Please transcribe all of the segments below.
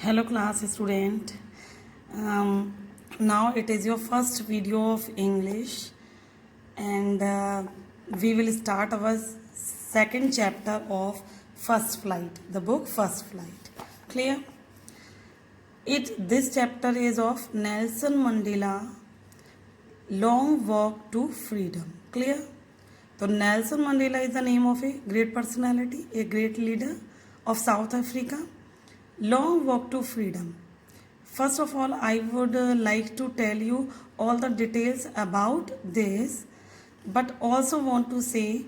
Hello class student. Now it is your first video of English and we will start our second chapter of First Flight, the book First Flight. Clear? This chapter is of Nelson Mandela, Long Walk to Freedom. Clear? So Nelson Mandela is the name of a great personality, a great leader of South Africa. Long Walk to Freedom. First of all, I would like to tell you all the details about this, but also want to say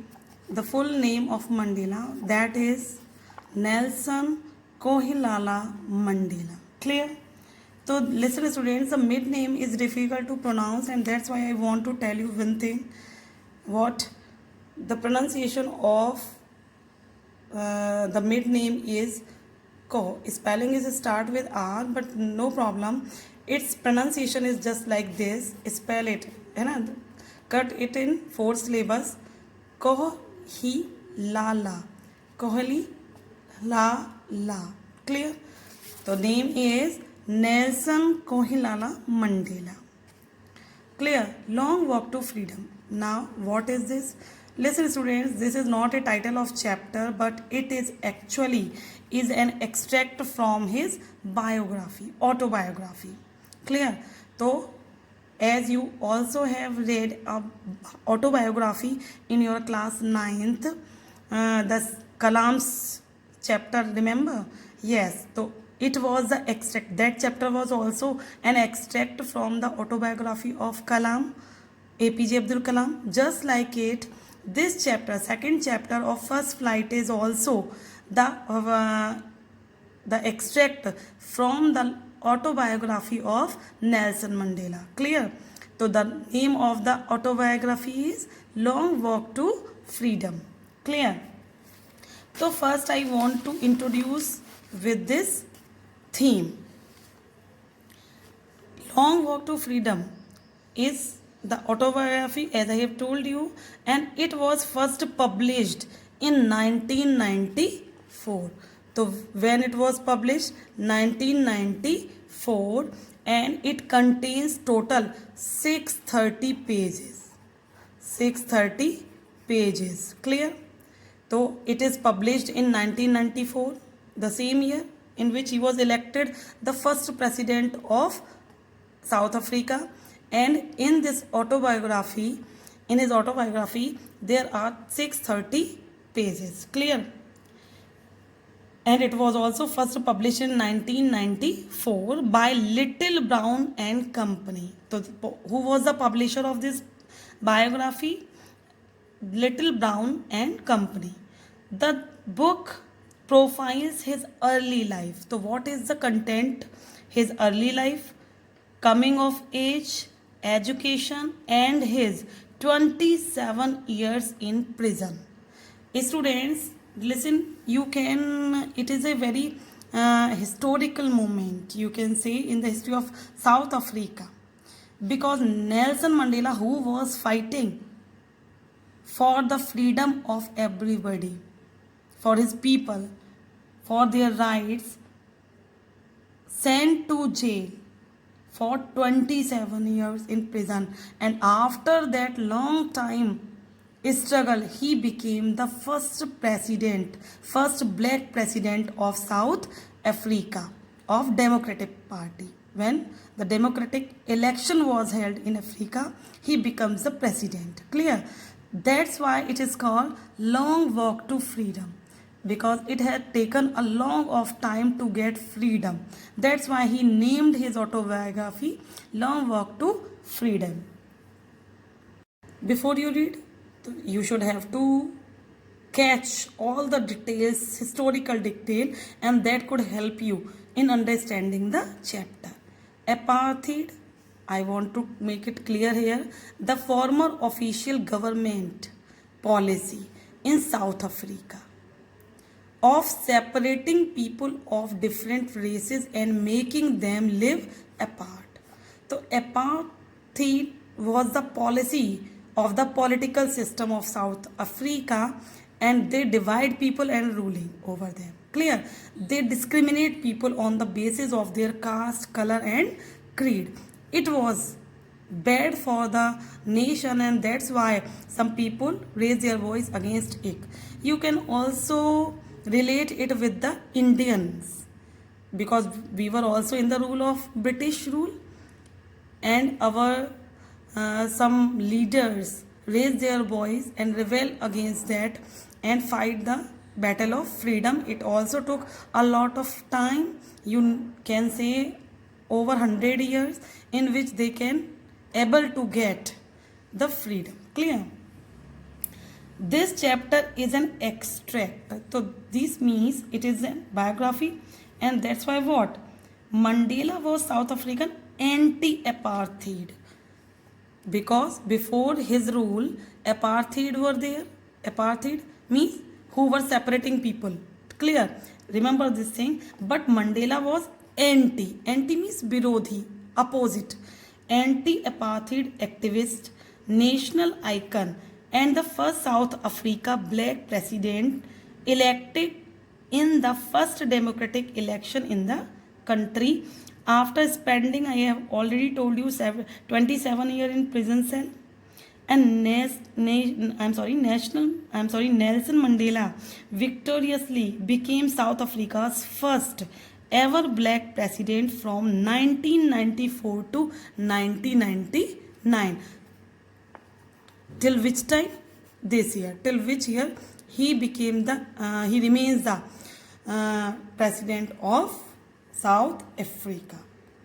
the full name of Mandela, that is Nelson Kohilala Mandela. Clear? So listen students, the mid name is difficult to pronounce, and that's why I want to tell you one thing, what the pronunciation of the mid name is Ko. Spelling is start with R, but no problem. Its pronunciation is just like this. Spell it, है ना? Cut it in 4 syllables. Kohilala. Kohili la la. Clear? The name is Nelson Kohilala Mandela. Clear? Long Walk to Freedom. Now, what is this? Listen students, this is not a title of chapter, but it is actually is an extract from his biography, autobiography. Clear? So, as you also have read a autobiography in your class 9th, the Kalam's chapter, remember? Yes, so it was the extract. That chapter was also an extract from the autobiography of Kalam, APJ Abdul Kalam. Just like it, this chapter, second chapter of First Flight, is also the extract from the autobiography of Nelson Mandela. Clear? So the name of the autobiography is Long Walk to Freedom. Clear? So first I want to introduce with this theme. Long Walk to Freedom is the autobiography, as I have told you, and it was first published in 1994. So when it was published, 1994, and it contains total 630 pages. 630 pages. Clear? So it is published in 1994, the same year in which he was elected the first president of South Africa. And in this autobiography, there are 630 pages. Clear? And it was also first published in 1994 by Little Brown and Company. So who was the publisher of this biography? Little Brown and Company. The book profiles his early life. So what is the content? His early life, coming of age, education, and his 27 years in prison. Students, listen, it is a very historical moment, you can say, in the history of South Africa, because Nelson Mandela, who was fighting for the freedom of everybody, for his people, for their rights, sent to jail for 27 years in prison, and after that long time struggle, he became the first black president of South Africa, of Democratic Party. When the democratic election was held in Africa, he becomes the president. Clear? That's why it is called Long Walk to Freedom, because it had taken a long of time to get freedom. That's why he named his autobiography Long Walk to Freedom. Before you read, you should have to catch all the details, historical detail, and that could help you in understanding the chapter. Apartheid, I want to make it clear here, the former official government policy in South Africa of separating people of different races and making them live apart. So apartheid was the policy of the political system of South Africa, and they divide people and ruling over them. Clear? They discriminate people on the basis of their caste, color, and creed. It was bad for the nation, and that's why some people raise their voice against it. You can also relate it with the Indians, because we were also in the rule of British rule, and our some leaders raise their voice and rebel against that and fight the battle of freedom. It also took a lot of time, you can say over 100 years, in which they can able to get the freedom. Clear? This chapter is an extract, so this means it is a biography, and that's why what, Mandela was South African anti-apartheid, because before his rule apartheid were there. Apartheid means who were separating people. Clear? Remember this thing. But Mandela was anti means virodhi, opposite, anti-apartheid activist, national icon, and the first South Africa black president elected in the first democratic election in the country after spending, I have already told you, 27 years in prison cell. And Nelson Mandela victoriously became South Africa's first ever black president from 1994 to 1999. Till which time? This year. Till which year he became he remains the president of South Africa.